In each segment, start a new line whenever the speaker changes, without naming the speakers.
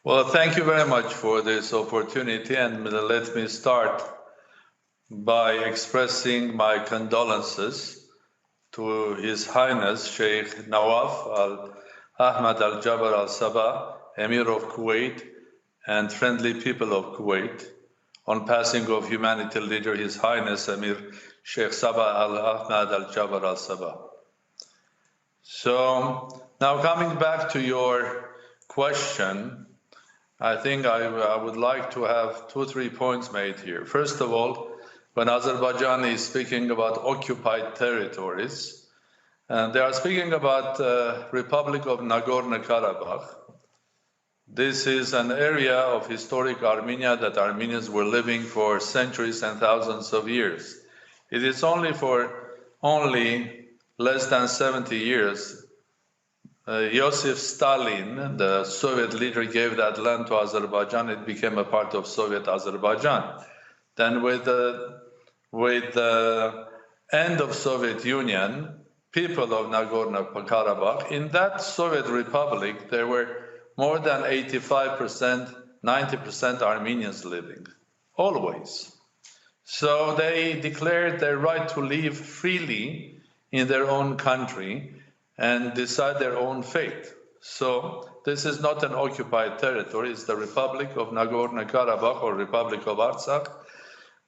Well, thank you very much for this opportunity, and let me start by expressing my condolences to His Highness Sheikh Nawaf Ahmad Al-Jaber Al-Sabah, Emir of Kuwait and friendly people of Kuwait, on passing of humanity leader His Highness Emir Sheikh Sabah Al-Ahmad Al-Jaber Al-Sabah. So now coming back to your question, I think I would like to have 2 or 3 points made here. First of all, when Azerbaijan is speaking about occupied territories, and they are speaking about Republic of Nagorno-Karabakh. This is an area of historic Armenia that Armenians were living for centuries and thousands of years. It is only less than 70 years Joseph Stalin, the Soviet leader, gave that land to Azerbaijan. It became a part of Soviet Azerbaijan. Then with the end of Soviet Union, people of Nagorno-Karabakh, in that Soviet Republic, there were more than 85%, 90% Armenians living, always. So they declared their right to live freely in their own country and decide their own fate. So this is not an occupied territory, it's the Republic of Nagorno-Karabakh or Republic of Artsakh,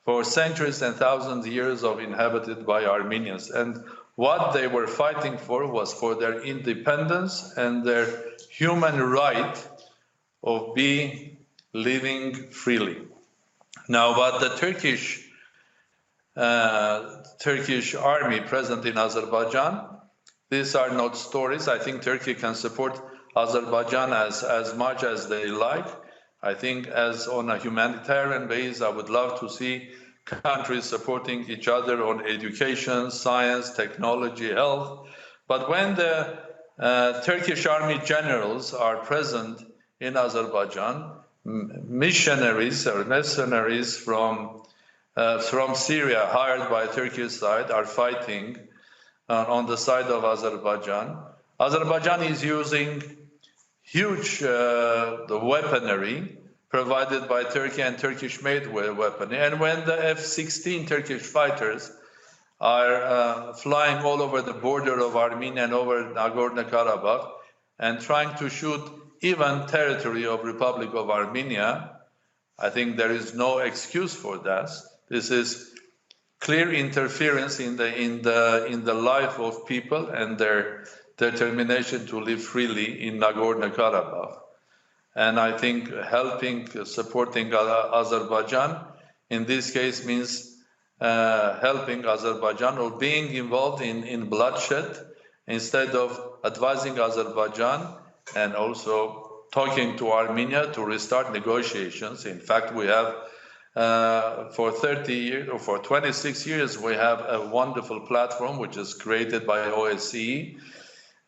for centuries and thousands of years of inhabited by Armenians. And what they were fighting for was for their independence and their human right of living freely. Now, what the Turkish army present in Azerbaijan, these are not stories. I think Turkey can support Azerbaijan as much as they like. I think as on a humanitarian base, I would love to see countries supporting each other on education, science, technology, health. But when the Turkish army generals are present in Azerbaijan, missionaries or mercenaries from Syria hired by Turkey's side are fighting on the side of Azerbaijan. Azerbaijan is using huge weaponry provided by Turkey and Turkish-made weaponry. And when the F-16 Turkish fighters are flying all over the border of Armenia and over Nagorno-Karabakh and trying to shoot even territory of Republic of Armenia, I think there is no excuse for that. This is clear interference in the life of people and their determination to live freely in Nagorno-Karabakh. And I think supporting Azerbaijan in this case means helping Azerbaijan or being involved in bloodshed instead of advising Azerbaijan and also talking to Armenia to restart negotiations. In fact, we have for 30 years or for 26 years, we have a wonderful platform which is created by OSCE,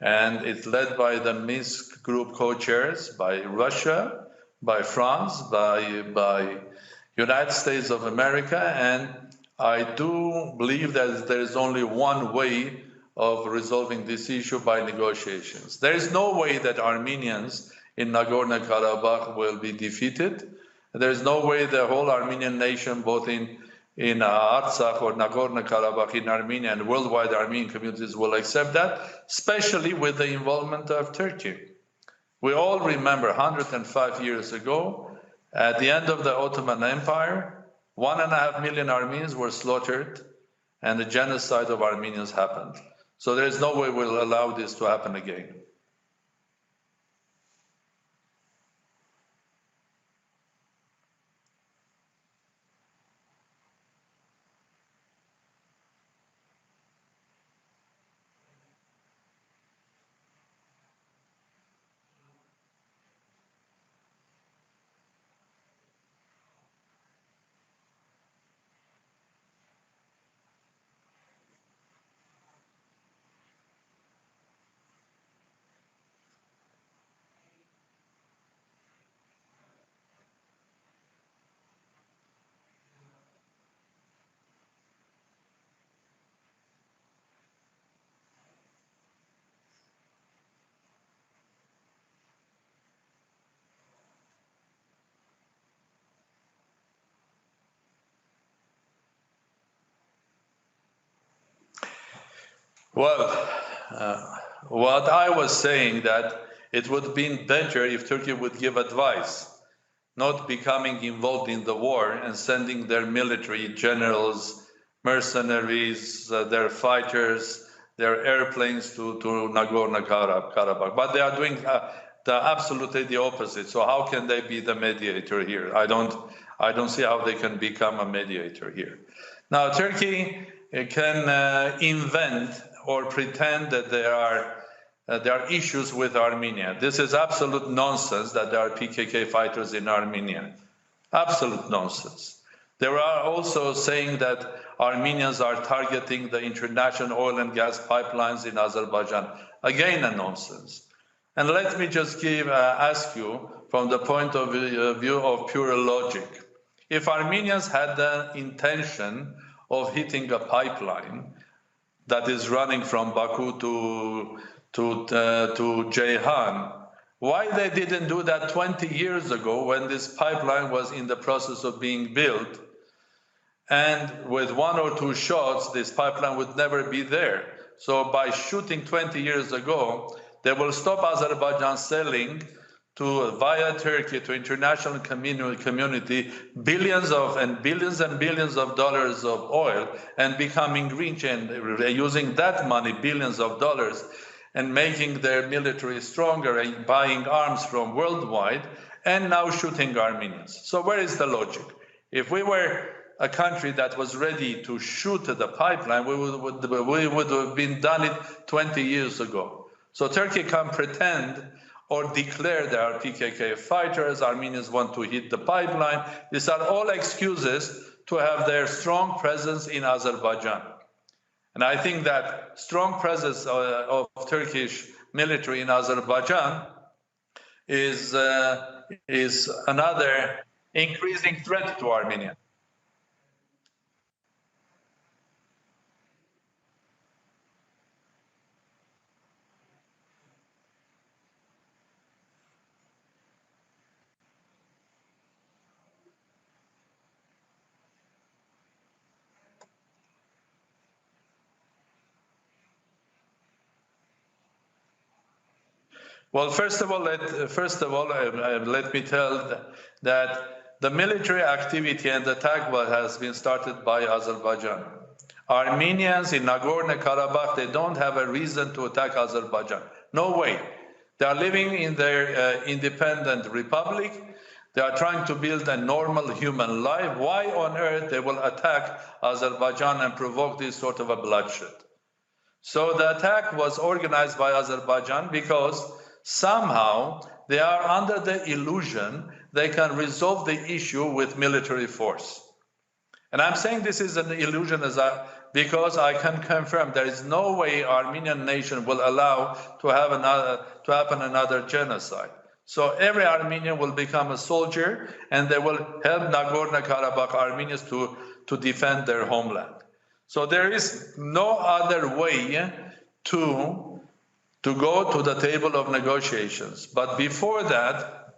and it's led by the Minsk group co-chairs, by Russia, by France, by United States of America, and I do believe that there is only one way of resolving this issue, by negotiations. There is no way that Armenians in Nagorno-Karabakh will be defeated. There is no way the whole Armenian nation, both in Artsakh or Nagorno-Karabakh in Armenia and worldwide Armenian communities will accept that, especially with the involvement of Turkey. We all remember 105 years ago, at the end of the Ottoman Empire, 1.5 million Armenians were slaughtered and the genocide of Armenians happened. So there is no way we'll allow this to happen again. Well, what I was saying that it would have been better if Turkey would give advice, not becoming involved in the war and sending their military generals, mercenaries, their fighters, their airplanes to Nagorno-Karabakh. But they are doing absolutely the opposite. So how can they be the mediator here? I don't see how they can become a mediator here. Now, Turkey can invent or pretend that there are issues with Armenia. This is absolute nonsense that there are PKK fighters in Armenia. Absolute nonsense. There are also saying that Armenians are targeting the international oil and gas pipelines in Azerbaijan. Again, a nonsense. And let me just ask you from the point of view of pure logic. If Armenians had the intention of hitting a pipeline that is running from Baku to Ceyhan, why they didn't do that 20 years ago when this pipeline was in the process of being built? And with one or two shots, this pipeline would never be there. So by shooting 20 years ago, they will stop Azerbaijan selling via Turkey to international community billions and billions of dollars of oil and becoming rich and using that money, billions of dollars, and making their military stronger and buying arms from worldwide, and now shooting Armenians. So where is the logic? If we were a country that was ready to shoot the pipeline, we would have been done it 20 years ago. So Turkey can pretend or declare they are PKK fighters, Armenians want to hit the pipeline. These are all excuses to have their strong presence in Azerbaijan. And I think that strong presence of Turkish military in Azerbaijan is another increasing threat to Armenia. Well, first of all, let me tell that the military activity and attack has been started by Azerbaijan. Armenians in Nagorno-Karabakh, they don't have a reason to attack Azerbaijan. No way. They are living in their independent republic. They are trying to build a normal human life. Why on earth they will attack Azerbaijan and provoke this sort of a bloodshed? So the attack was organized by Azerbaijan because somehow they are under the illusion they can resolve the issue with military force. And I'm saying this is an illusion because I can confirm there is no way Armenian nation will allow to happen another genocide. So every Armenian will become a soldier and they will help Nagorno-Karabakh Armenians to defend their homeland. So there is no other way to go to the table of negotiations. But before that,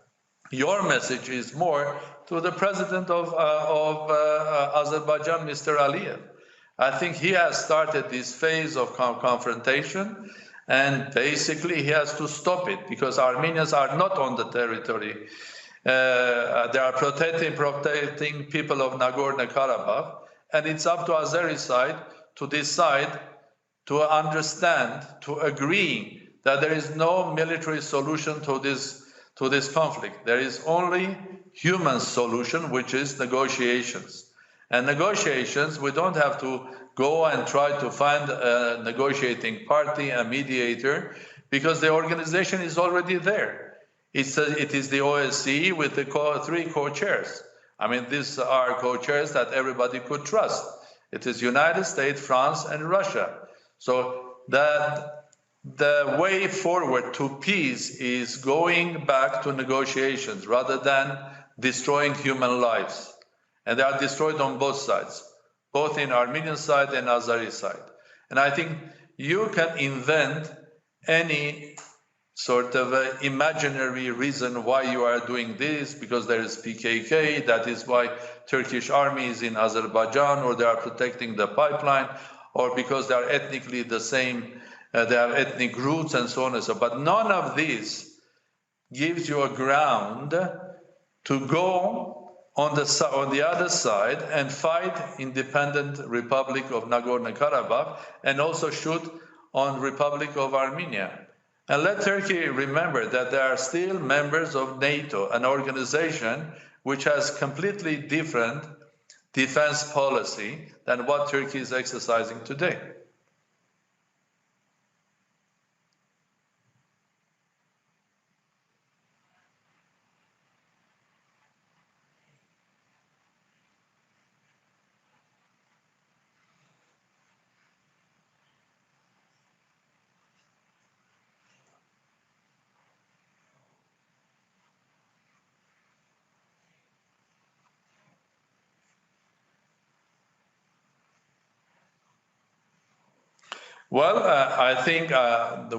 your message is more to the president of Azerbaijan, Mr. Aliyev. I think he has started this phase of confrontation, and basically he has to stop it because Armenians are not on the territory. They are protecting people of Nagorno-Karabakh, and it's up to Azeri side to decide, to understand, to agree that there is no military solution to this conflict. There is only human solution, which is negotiations. And negotiations, we don't have to go and try to find a negotiating party, a mediator, because the organization is already there. It is the OSCE with the three co-chairs. I mean, these are co-chairs that everybody could trust. It is United States, France, and Russia. So the way forward to peace is going back to negotiations rather than destroying human lives. And they are destroyed on both sides, both in Armenian side and Azeri side. And I think you can invent any sort of imaginary reason why you are doing this, because there is PKK, that is why Turkish army is in Azerbaijan, or they are protecting the pipeline. or because they are ethnically the same, they have ethnic roots and so on and so on. But none of these gives you a ground to go on the other side and fight independent Republic of Nagorno-Karabakh and also shoot on Republic of Armenia. And let Turkey remember that they are still members of NATO, an organization which has completely different defense policy than what Turkey is exercising today. Well, I think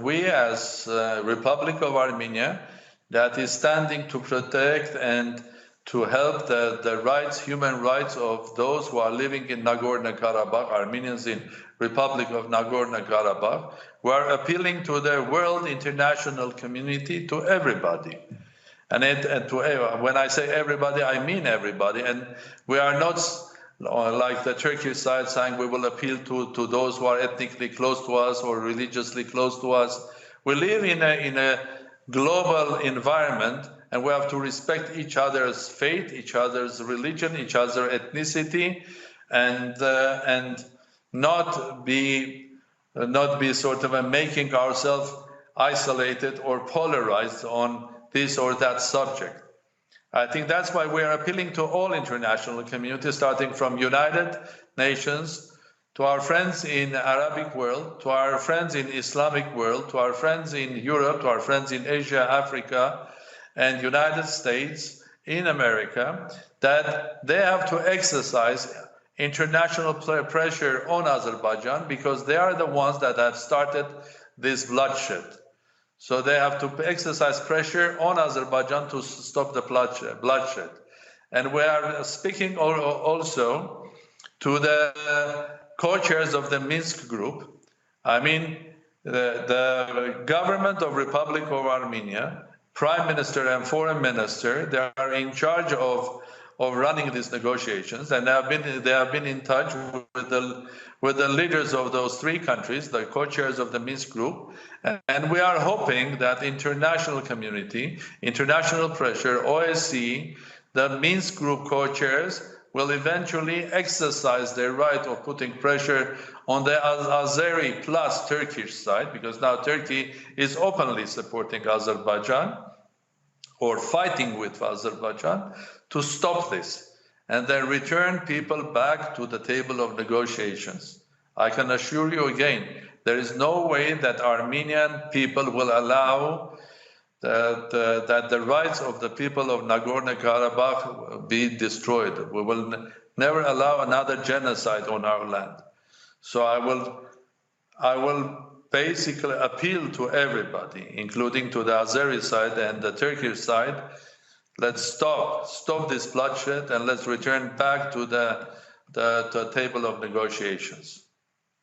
we as Republic of Armenia, that is standing to protect and to help the rights, human rights of those who are living in Nagorno-Karabakh, Armenians in Republic of Nagorno-Karabakh, we are appealing to the world international community, to everybody. And when I say everybody, I mean everybody. And we are not like the Turkish side saying we will appeal to those who are ethnically close to us or religiously close to us. We live in a global environment, and we have to respect each other's faith, each other's religion, each other's ethnicity, and not be sort of making ourselves isolated or polarized on this or that subject. I think that's why we are appealing to all international communities, starting from United Nations, to our friends in Arabic world, to our friends in Islamic world, to our friends in Europe, to our friends in Asia, Africa, and United States, in America, that they have to exercise international pressure on Azerbaijan because they are the ones that have started this bloodshed. So they have to exercise pressure on Azerbaijan to stop the bloodshed. And we are speaking also to the co-chairs of the Minsk group. I mean, the government of Republic of Armenia, Prime Minister and Foreign Minister, they are in charge of running these negotiations, and they have been in touch with the leaders of those three countries, the co-chairs of the Minsk group, and we are hoping that international community, international pressure, OSCE, the Minsk group co-chairs will eventually exercise their right of putting pressure on the Azeri plus Turkish side, because now Turkey is openly supporting Azerbaijan or fighting with Azerbaijan to stop this and then return people back to the table of negotiations. I can assure you again, there is no way that Armenian people will allow that the rights of the people of Nagorno-Karabakh be destroyed. We will never allow another genocide on our land. So I will basically appeal to everybody, including to the Azeri side and the Turkish side. Let's stop this bloodshed, and let's return back to the table of negotiations.